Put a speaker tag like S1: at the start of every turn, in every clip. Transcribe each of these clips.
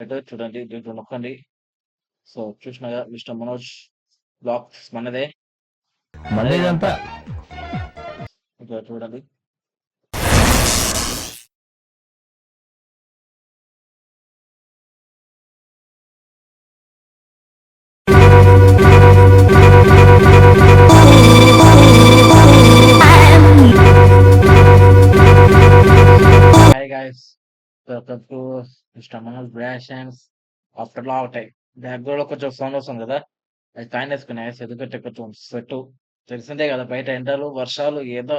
S1: అయితే చూడండి దీంట్లో నొక్కండి. సో చూసినాగా మిస్టర్ మనోజ్ బ్లాగ్స్ మనదే
S2: మందే
S1: ఇదంతా.
S2: ఇదంతా.
S1: ఇక చూడండి. Hi guys, welcome to mister Manoj బ్రాషన్స్. ఆఫ్టర్ లాంగ్ టైం బ్యాక్గ్రౌండ్ లో కొంచెం సౌండ్ వస్తుంది కదా, అది ఫ్యాన్ వేసుకున్నా ఎందుకంటే కొంచెం స్వెట్. తెలిసిందే కదా, బయట ఎండలు వర్షాలు ఏదో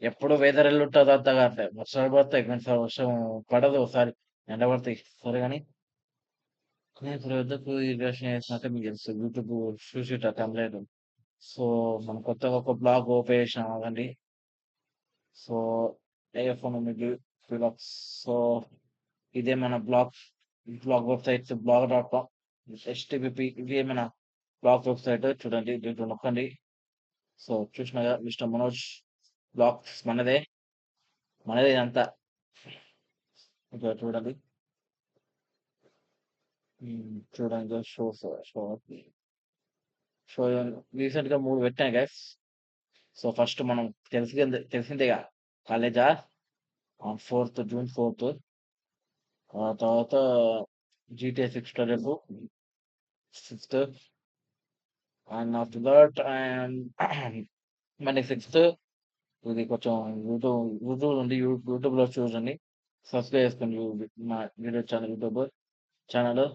S1: ఎప్పుడు వెదర్ ఎల్లుంటుందో అంతగా అంటే వర్షాలు పడతాయి కొంచెం వర్షం పడదు, ఒకసారి ఎండ పడతాయి. సరే కానీ నేను ఇప్పుడు వద్దకు ఈ రిలేషన్ చేసినట్టే మీకు తెలుసు, యూట్యూబ్ చూసిట కంప్లైంట్. సో మనం కొత్తగా ఒక బ్లాగ్ ఓపెన్ చేసినాం అదండి. So ఏఎఫ్ఎం blogs. సో ఇదే మన బ్లాగ్ వెబ్సైట్ blog.com HTTP. ఇది మన బ్లాగ్ వెబ్సైట్ చూడండి దీంట్లో నొక్కండి. సో చూసినాగా మిస్టర్ మనోజ్ బ్లాగ్స్ మనదే ఇదంతా. ఇక చూడండి. చూడండి షోస్ షో షో రీసెంట్ గా 3 పెట్టాను గైస్. సో ఫస్ట్ మనం తెలిసిందేగా, కాలేజా ఆన్ జూన్ 4th. ఆ తర్వాత GTA 6 రేపు 6th. And after that and మళ్ళీ 6th. ఇది కొంచెం యూట్యూబ్ ఉంది, యూట్యూబ్ లో చూడండి. సబ్స్క్రైబ్ చేసుకోండి మా video channel, YouTube channel,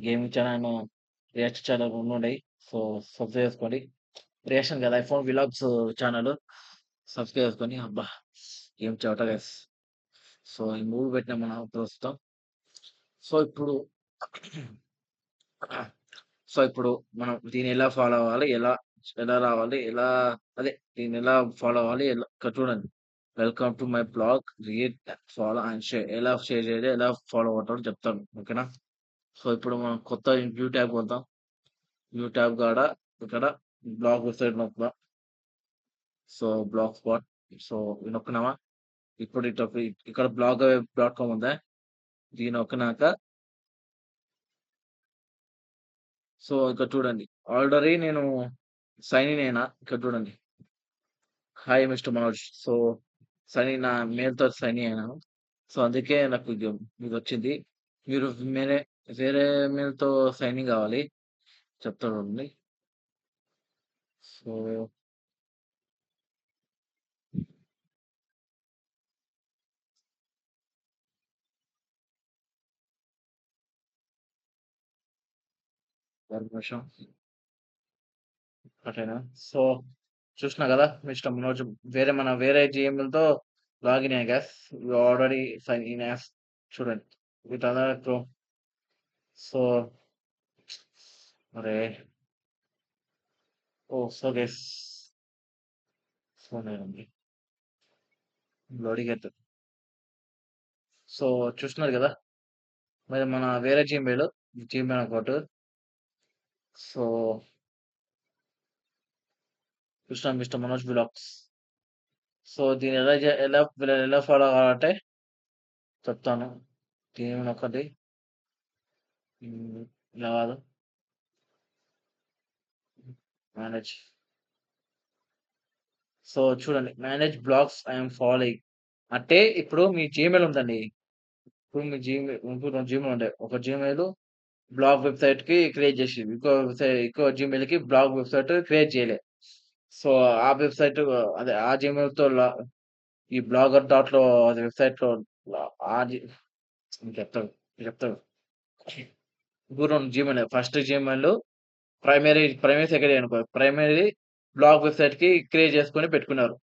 S1: gaming channel, reaction channel రెండు ఉన్నాయి. సో సబ్స్క్రైబ్ చేసుకోండి. రియాక్షన్ కదా, ఐఫోన్ విలాగ్స్ ఛానల్ సబ్స్క్రైబ్ చేసుకొని. అబ్బా ఏం చెవట గైస్. సో ఈ మూవీ పెట్టిన మనం ప్రస్తుతం. సో ఇప్పుడు సో ఇప్పుడు మనం దీన్ని ఎలా ఫాలో అవ్వాలి, ఎలా ఎలా రావాలి, ఎలా అదే దీన్ని ఎలా ఫాలో అవ్వాలి, ఎలా ఇక్కడ చూడండి. Welcome to my blog, read, follow and share. ఎలా షేర్ చేయాలి, ఎలా ఫాలో అవ్వటం చెప్తాను, ఓకేనా. సో ఇప్పుడు మనం కొత్త వ్యూ ట్యాబ్ పోతాం. వ్యూ ట్యాబ్ కాడ ఇక్కడ బ్లాగ్ వెబ్సైట్ నొక్కుదాం. So blog spot. సో ఇది నొక్కినామా, ఇప్పుడు ఇటు ఇక్కడ blog.com ఉందా, దీని నొక్కినాక సో ఇక్కడ చూడండి. ఆల్రెడీ నేను సైన్ ఇన్ అయినా. ఇక్కడ చూడండి, hi mister Manoj. So sign in, నా మెయిల్తో సైన్ ఇన్ అయినాను. సో అందుకే నాకు ఇది వచ్చింది. మీరు వేరే వేరే మెయిల్తో సైన్ ఇన్ కావాలి, చెప్తాను. సో ఒక నిమిషం అటేనా. సో చూసినా కదా మిస్టర్ మనోజ్, వేరే జిమెయిల్తో లాగిన్ అయ్యా guys. Already sign in as. చూడండి వీటందరూ. సో అరే ఓ సో గెస్. సో నేనండి లోడింగ్ అవుతుంది. సో చూస్తున్నారు కదా, మరి మన వేరే జీమెయిల్ అకౌంట్. సో చూస్తున్నాం మిస్టర్ మనోజ్ బ్లాగ్స్. సో దీన్ని ఎలా ఫాలో కావాలంటే చెప్తాను. దీని ఒకటి ఇలా కాదు, మేనేజ్. సో చూడండి, మేనేజ్ బ్లాగ్స్ ఐఎమ్ ఫాలోయింగ్ అంటే ఇప్పుడు మీ జీమెయిల్ ఉందండి. ఇప్పుడు జీమెయిల్ ఉండే ఒక జీమెయిల్ బ్లాగ్ వెబ్సైట్ కి క్రియేట్ చేసింది, ఇంకో జీమెయిల్ కి బ్లాగ్ వెబ్సైట్ క్రియేట్ చేయలే. సో ఆ వెబ్సైట్, అదే ఆ జీమెయిల్ తో ఈ బ్లాగర్ డాట్ లో అది వెబ్సైట్ లో ఆ చెప్తాడు చెప్తాడు ఇప్పుడు Gmail, first Gmail primary secondary అనుకో. ప్రైమరీ బ్లాగ్ వెబ్సైట్ కి క్రియేట్ చేసుకొని పెట్టుకున్నారు,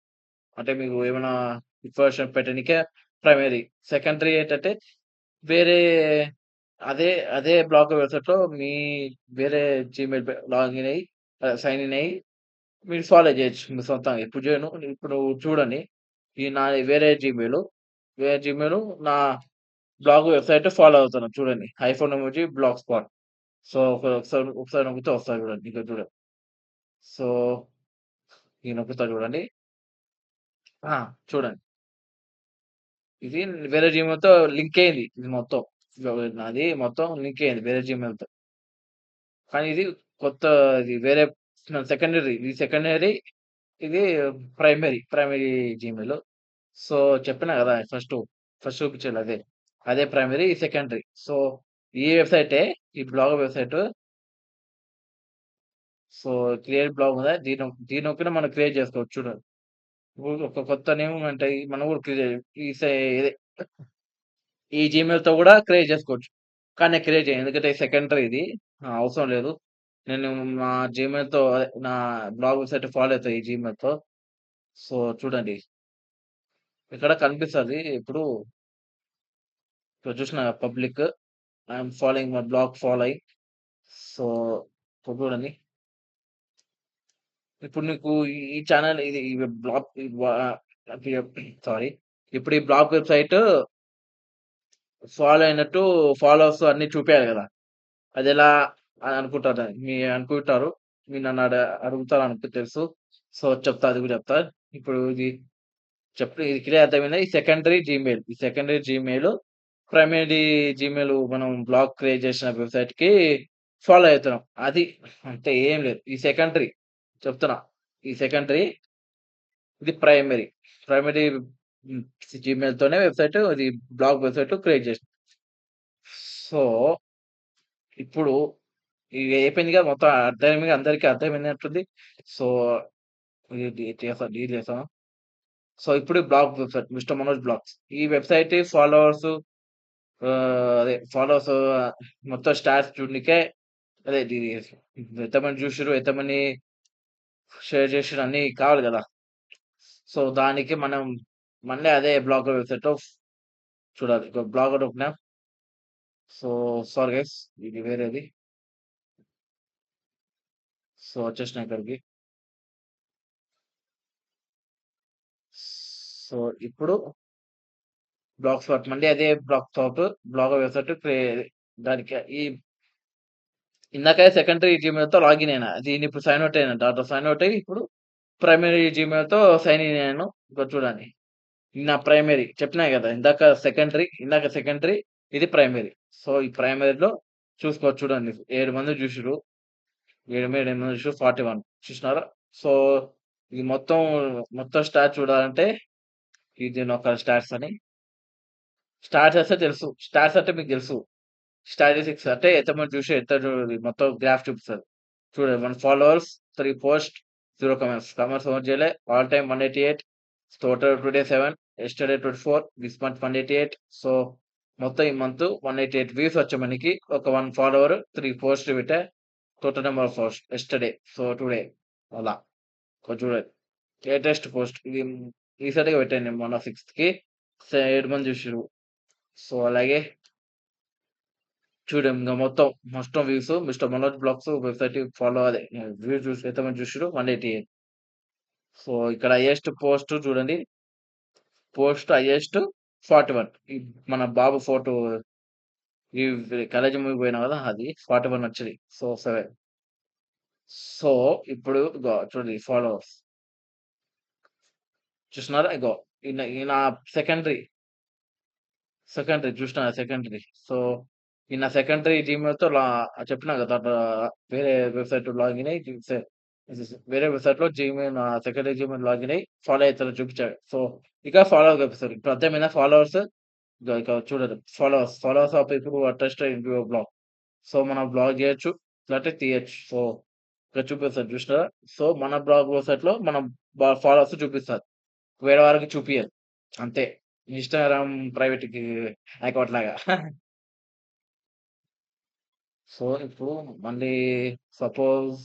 S1: అంటే మీకు ఏమైనా ఇన్ఫర్మేషన్ పెట్టడానికే ప్రైమరీ. సెకండరీ ఏంటంటే వేరే అదే అదే బ్లాగ్ వెబ్సైట్ లో మీ వేరే జీమెయిల్ లాగిన్ అయ్యి సైన్ ఇన్ అయ్యి మీరు ఫాలో చేయొచ్చు మీ సొంతంగా. ఇప్పుడు చేయను, ఇప్పుడు చూడండి. ఈ నా వేరే జీమెయిల్ నా బ్లాగ్ వెబ్సైట్ ఫాలో అవుతున్నాను. చూడండి, iPhone emoji blog spot. So ఒకసారి ఒకసారి నొక్కితే వస్తాయి చూడండి, ఇక్కడ చూడండి. సో ఈ నొక్కుతా చూడండి. చూడండి, ఇది వేరే జీమెయిల్తో లింక్ అయింది ఇది మొత్తం. నాది మొత్తం లింక్ అయింది వేరే జీమెయిల్‌తో. కానీ ఇది కొత్త ఇది వేరే సెకండరీ. ఇది సెకండరీ. ఇది ప్రైమరీ జీమెయిల్. సో, చెప్పినా గదా! ఫస్ట్ చూపించేది అదే. అదే ప్రైమరీ, ఇది సెకండరీ. సో, ఈ వెబ్‌సైటే ఈ blog website. So, create blog ఉందా? దీన్ని నొక్కిన మనం క్రియేట్ చేసుకోవచ్చు చూడు. ఇప్పుడు ఒక కొత్త నేమ్ అంటే మనం కూడా ఈ ఇదే ఈ జీమెయిల్‌తో గూడా క్రియేట్ చేసుకోవచ్చు. కానీ నేను క్రియేట్ చేయను. ఎందుకంటే సెకండరీ ఇది. అవసరం లేదు. నేను నా జీమెయిల్‌తో అదే నా బ్లాగ్ వెబ్‌సైట్ ఫాలో అయితా ఈ జీమెయిల్‌తో. సో, చూడండి. ఇక్కడ కనిపిస్తది. ఇప్పుడు చూసినా public I am following my blog following. So, ఇప్పుడు చూడండి. ఇప్పుడు నీకు ఈ ఛానెల్ ఇది ఈ బ్లాగ్ సారీ. ఇప్పుడు ఈ బ్లాగ్ వెబ్‌సైట్ ఫాలో అయినట్టు ఫాలోవర్స్ అన్నీ చూపియాలి గదా! అదెలా అని అనుకుంటారు. మీరు నన్ను అడుగుతారనుకు తెలుసు. సో, చెప్తా, అది గూడా చెప్తా. ఇప్పుడు ఇది క్లియర్ అర్థమైందా? ఈ సెకండరీ జీమెయిల్, ప్రైమరీ జీమెయిల్ మనం బ్లాగ్ క్రియేట్ చేసిన వెబ్‌సైట్‌కి ఫాలో అయితున్నాం. అది అంతే, ఏం లేదు. ఈ సెకండరీ చెప్తున్నా. ఈ సెకండరీ, ఇది ప్రైమరీ. Primary hmm. జీమెయిల్‌తోనే ఇది బ్లాగ్ వెబ్‌సైట్ క్రియేట్ చేసినా. సో, ఇప్పుడు ఇది అయిపోయిందిగా, మొత్తం అర్థమైందిగా, అందరికి అర్థమైనట్టుంది. సో, ఇది డీల్ చేసామా? సో, ఇప్పుడు blog website mister Manoj blogs. ఈ వెబ్‌సైట్ ఫాలోవర్స్ మొత్తం స్టార్స్ చూడనికే, అదే ఎంతమంది చూసిర్రు, ఎంతమంది షేర్ చేసిర్రు అన్నీ కావాలి గదా! సో, దానికి మనం మళ్ళీ అదే బ్లాగర్ వెబ్‌సైట్‌లో చూడాలి. ఇగో బ్లాగర్ ఓపెనా. సో, సారీ గైస్, ఇది వేరేది. సో, వచ్చేసినా ఇక్కడికి. సో, ఇప్పుడు బ్లాగ్ స్పాట్ మళ్ళీ అదే బ్లాగర్ వెబ్‌సైట్ దానికి ఇందాక సెకండరీ జీమెయిల్‌తో లాగిన్ అయినా. ఇప్పుడు సైన్ ఔట్ అయినా. దాంట్లో సైన్ ఔట్ అయ్యి ఇప్పుడు ప్రైమరీ జీమెయిల్‌తో సైన్ ఇన్ అయ్యాను. ఇగో చూడండి. ఇది నా ప్రైమరీ చెప్పినా గదా! ఇందాక సెకండరీ, ఇది ప్రైమరీ. సో, ఈ ప్రైమరీలో చూసుకోవచ్చు చూడండి. 7 మంది చూసిర్రు. 8 మంది చూసిర్రు. 41 చూసినారా? సో, ఇది మొత్తం స్టార్ట్ చూడాలంటే ఇది నొక్కాలి, స్టార్ట్స్ అని. స్టార్ట్స్ వస్తే తెలుసు. స్టార్ట్స్ అంటే మీకు తెలుసు. స్టాటిస్టిక్స్ అంటే ఎంతమంది చూసి మొత్తం గ్రాఫ్ చూపిస్తది. చూడండి, 1 ఫాలోవర్స్, 3 పోస్ట్, 0 కామెంట్స్. కామెంట్స్ ఎవరు చేయలే. All time 188. Total today 7, yesterday 24, this month 188. So, మొత్తం ఈ మంత్ 188 వ్యూస్ వచ్చాయి మనకి. ఒక 1 ఫాలోవర్, 3 పోస్ట్‌లు పెట్టా. Total number of post yesterday. So, today అలా. చూడండి. లేటెస్ట్ పోస్ట్ ఇది రీసెంట్‌గా పెట్టాను నేను మొన్న 6థ్‌కి. 7 మంది చూసిర్రు. సో, అలాగే చూడు ఇంగ మొత్తం views mister Manoj blogs website follow అదే వ్యూస్ చూసి ఎంతమంది చూసిర్రు 188. సో, ఇక్కడ హైయెస్ట్ పోస్ట్ చూడండి. హైయెస్ట్ 41. ఈ మన బాబు ఫోటో, ఈ కాలేజీ మూవీ పోయినా గదా! అది 41 వచ్చింది. సో, 7. సో, ఇప్పుడు ఇగో చూడండి ఫాలోవర్స్ చూస్తున్నారా? ఇగో ఈయన సెకండరీ, చూసినారా సెకండరీ. సో, ఈయన సెకండరీ జీమెయిల్‌తో చెప్పినా గదా! వేరే వెబ్‌సైట్ లాగిన్ అయ్యి వేరే వెబ్‌సైట్‌లో నా సెకండరీ జీమెయిల్ లాగిన్ అయ్యి ఫాలో అయితారని చూపించాడు. సో, ఇక ఫాలో అయిపోతారు. ఇప్పుడు అర్థమైందా ఫాలోవర్స్? ఇక చూడండి followers of people who are interested in your blog. So, మనం బ్లాగ్ జేయొచ్చు. లేకపోతే తీయొచ్చు. సో, ఇక్కడ చూపిస్తది చూసినారా? సో, మన బ్లాగ్ వెబ్‌సైట్‌లో మనం ఫాలోవర్స్ చూపిస్తది. వేరే వాళ్ళకి చూపియదు. అంతే. ఇన్‌స్టాగ్రామ్ ప్రైవేట్‌కి అకౌంట్ లాగా. సో, ఇప్పుడు మళ్ళీ సపోజ్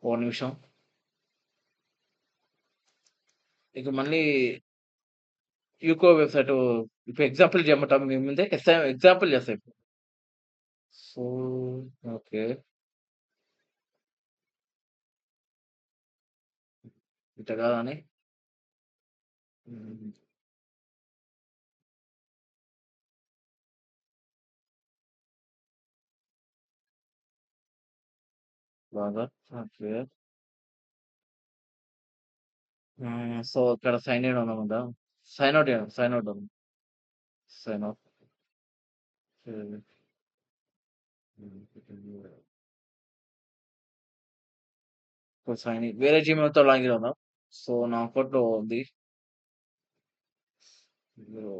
S1: ఒక నిమిషం. ఇక మళ్ళీ యూకో వెబ్‌సైట్ ఇప్పుడు ఎగ్జాంపుల్ చెప్పమంటావా మీ ముందే? ఎగ్జాంపుల్ చేస్తా ఇప్పుడు. So, okay. ఇట్ట కాదని. హ్మ్. బాగా ఓకే. సో, ఇక్కడ సైన్ ఇన్ ఉందా? సైన్ ఔట్ చేయండి. సైన్ ఔట్ ఉంది. Sign out. హ్మ్. ఇప్పుడు సైన్ వేరే జీమెయిల్‌తో లాగిన్ అవుదాం. సో, నా అకౌంట్‌లో ఉంది. ఇందులో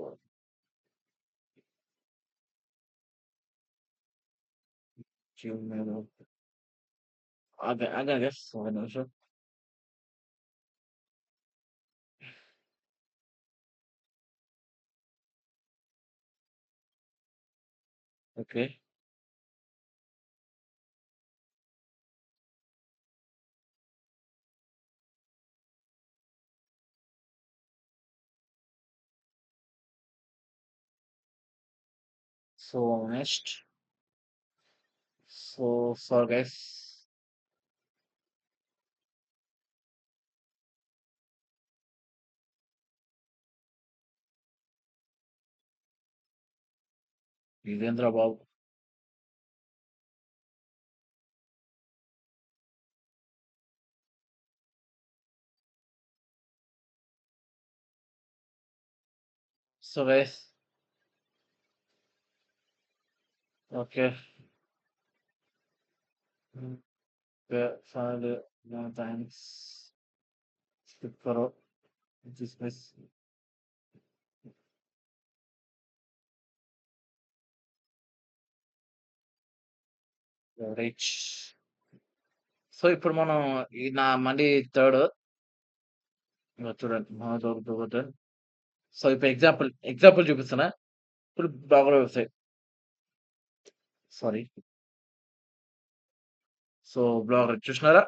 S1: జీమెయిల్ ఆగండి గైస్ ఒక నిమిషం. Okay. So, next sorry guys. ఇదేందిరా బాబు! So, guys okay. Hmm. Okay. File no thanks. Skip करो. డిస్మిస్. రైట్. సో, ఇప్పుడు మనం నా మళ్ళీ థర్డ్ ఇగో చూడండి. సో, ఇప్పుడు ఎగ్జాంపుల్ చూపిస్తున్నా. ఇప్పుడు blogger website. Sorry. So, blogger చూసినారా?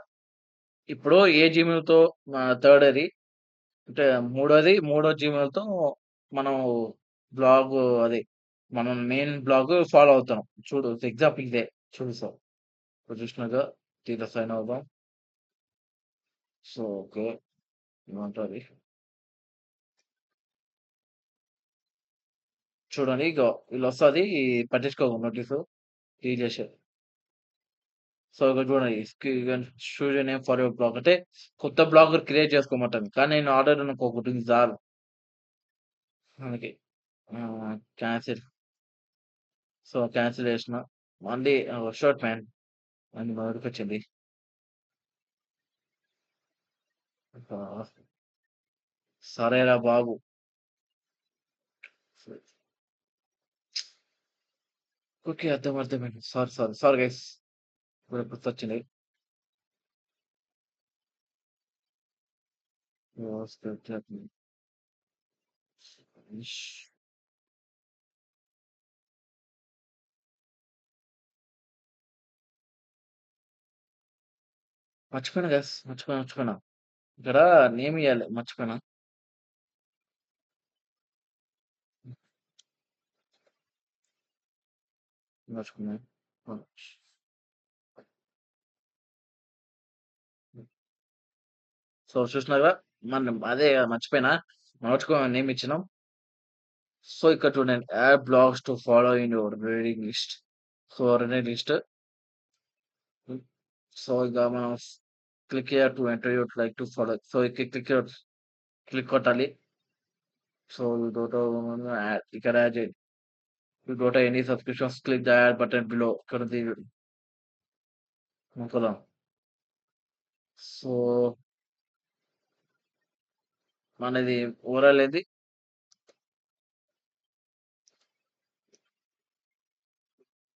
S1: ఇప్పుడు ఏ జీమెయిల్‌తో థర్డ్ అది అంటే మూడో జీమెయిల్‌తో మనం బ్లాగు అదే మనం మెయిన్ బ్లాగ్ ఫాలో అవుతున్నాం. చూడు ఎగ్జాంపుల్ ఇదే. చూడు సో, ఇప్పుడు చూసినాక దీంట్లో సైన్ అవుదాం. So, okay. ఏమంటది? చూడండి ఇగో ఈళ్ళొస్తది పట్టించుకోకు నోటీసు. క్లిక్ చేసేయి. సో, ఇక్కడ చూడండి choose a name for your blog అంటే కొత్త బ్లాగర్ క్రియేట్ చేసుకోమంటుంది. కానీ నేను ఆల్రెడీ నాకొకటుంది చాలు. అందుకే. క్యాన్సిల్. సో, క్యాన్సిల్ చేసిన. మళ్ళీ షర్ట్ ప్యాంట్ అని మొదటికొచ్చింది. ఆహ్, సరేరా బాబు! ఓకే. అర్థమైంది. Sorry guys. ఇప్పుడే గుర్తొచ్చింది. ఇష్ మర్చిపోయాను గైస్. మర్చిపోయినా. ఇక్కడ నేమ్ ఇయ్యాలి. మర్చిపోయినా. మర్చిపోయినా. ఆ! సో, చూసినారుగా మనం అదే మర్చిపోయినా. నేమ్ ఇచ్చినాం. సో, ఇక్కడ చూడండి add blogs to follow in your reading list. So, reading list. Hmm. So, ఇక మనం click here to enter your like to follow. So, click కొట్టాలి. So, you go to add ఇక్కడ యాడ్ చేయండి. You go to any subscriptions click the add button below ఇక్కడ ఉంది నొక్కుదాం. So, మనది overall ఏది?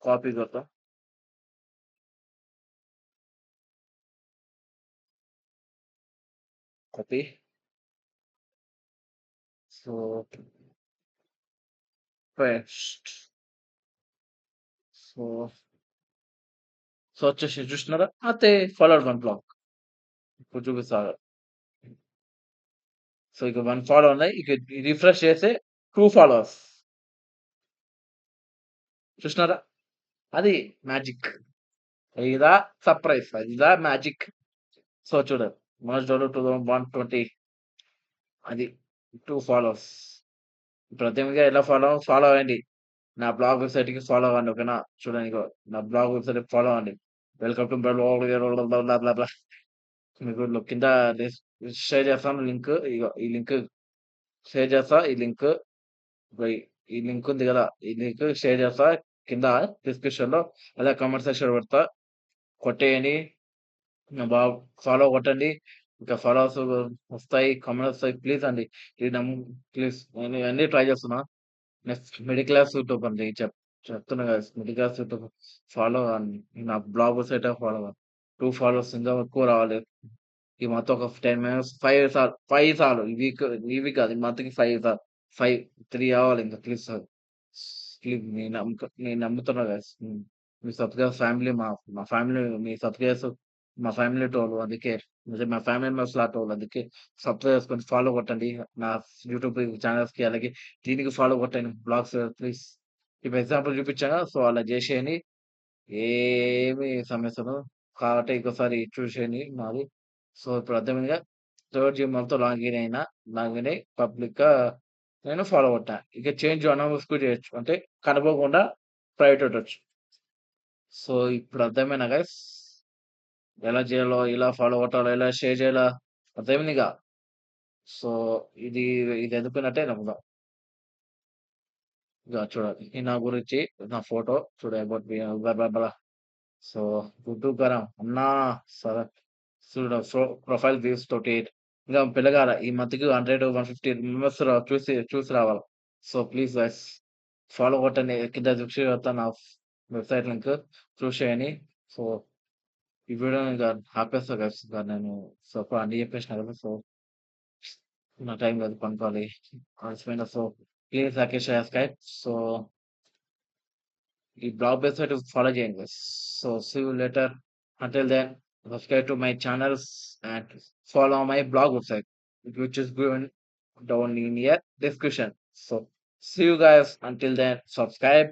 S1: కాపీ కొడతాం. కాపీ. So, paste. సో, వచ్చేసి చూసినారా? అంతే ఫాలోవర్స్ 1 బ్లాక్. ఇప్పుడు చూపిస్తా. సో, ఇక 1 ఫాలో ఉన్నాయి. ఇక రిఫ్రెష్ చేస్తే 2 ఫాలోవర్స్. చూసినారా? అది మ్యాజిక్. ఇదా సర్ప్రైజ్. ఇదా మ్యాజిక్. సో, చూడండి. మస్ట్ డౌన్‌లోడ్ 2120 అది 2 ఫాలోవర్స్. ఇప్పుడు అర్థమైందిగా ఎలా ఫాలో అవ్వండి. నా బ్లాగ్ వెబ్‌సైట్‌కి ఫాలో అవ్వండి. ఓకేనా? చూడండి ఇగో నా బ్లాగ్ వెబ్‌సైట్‌కి ఫాలో అవ్వండి. వెల్కమ్ టు బ్లా బ్లా బ్లా. మీకు కింద డిస్ షేర్ చేస్తాను లింక్. ఇగో ఈ లింక్ షేర్ చేస్తా. ఈ లింక్ ఇగో ఈ లింక్ ఉంది గదా! ఈ లింక్ షేర్ చేస్తా కింద డిస్క్రిప్షన్‌లో. అలాగే కామెంట్ సెక్షన్‌లో పెడతా. కొట్టేయండి. బాబ్ ఫాలో కొట్టండి. ఇంకా ఫాలోవర్స్ వస్తాయి. కామెంట్స్ వస్తాయి. ప్లీజ్ అండి. ఇది ప్లీజ్ నేను ఇవన్నీ ట్రై చేస్తున్నా. నెక్స్ట్ మిడిల్ క్లాస్ యూట్యూబ్ అండి. చెప్తున్నా కదా! మిడిల్ క్లాస్ యూట్యూబ్ ఫాలో అవ్వండి. నా బ్లాగ్ సైట్ ఫాలో అవ్వండి. 2 ఫాలోవర్స్ ఇంకా ఎక్కువ రావాలి. ఈ మంత్ ఒక 10 మెంబర్స్ 5 చాలు. ఈ వీక్ కాదు. ఈ మంత్‌కి 5 చాలు. 5, 3 అవ్వాలి ఇంకా ప్లీజ్ సార్. ప్లీజ్ నేను నమ్ముతున్నా గైస్. మీ సబ్‌స్క్రైబర్స్ ఫ్యామిలీ మా ఫ్యామిలీ మీ సబ్‌స్క్రైబర్స్ మా ఫ్యామిలీ టోలు అందుకే. నిజం మా ఫ్యామిలీ మెంబర్స్ లాంటోళ్ళు. అందుకే సబ్‌స్క్రైబ్ చేసుకొని ఫాలో కొట్టండి. నా యూట్యూబ్ ఛానెల్స్‌కి అలాగే దీనికి ఫాలో కొట్టండి. Blogs please. ఇప్పుడు ఎగ్జాంపుల్ చూపించాగా సో అలా చేసేయండి. ఏమి సమస్యలు కాబట్టి ఇంకోసారి చూసేయండి మాది. సో ఇప్పుడు అర్థమైందిగా. థర్డ్ జిమెయిల్‌తో లాగిన్ అయినా. లాగిన్ అయ్యి పబ్లిక్‌గా నేను ఫాలో కొట్టా. ఇక చేంజ్ అనౌన్స్ కూడా చేయొచ్చు. అంటే కనుక్కోకుండా ప్రైవేట్ పెట్టొచ్చు. సో ఇప్పుడు అర్థమైందా గైస్? ఎలా చేయాలో, ఎలా ఫాలో కొట్టాలో, ఎలా షేర్ చేయాలో అర్థమైందిగా. సో ఇది ఇది ఎందుకున్నట్టే నమ్ముదాం. ఇగ చూడండి. ఇది నా గురించి నా ఫోటో చూడు about me blah blah blah. So గుడ్డు గరం అన్నా సరే చూడు ప్రొఫైల్ వ్యూస్ తోటి ఇంకా పిల్లగాల ఈ మంత్‌కి 100, 150 మెంబర్స్ చూసి రావాలి. సో ప్లీజ్ గైస్ ఫాలో కొట్టండి. కింద డిస్క్రిప్షన్ పెడతా నా వెబ్‌సైట్ లింక్ చూసేయండి. సో ఈ వీడియోని ఇక ఆపేస్తా గైస్. ఇక నేను సో అన్నీ చెప్పేసిన కదా! సో నా టైం కాదు పనుకోవాలి. అలసిపోయిన so please like, share, subscribe. So ఈ బ్లాగ్ వెబ్‌సైట్ ఫాలో చేయండి guys. So see you later. Until then subscribe to my channels and follow my blog website, which is given down in your description. So see you guys until then. Subscribe.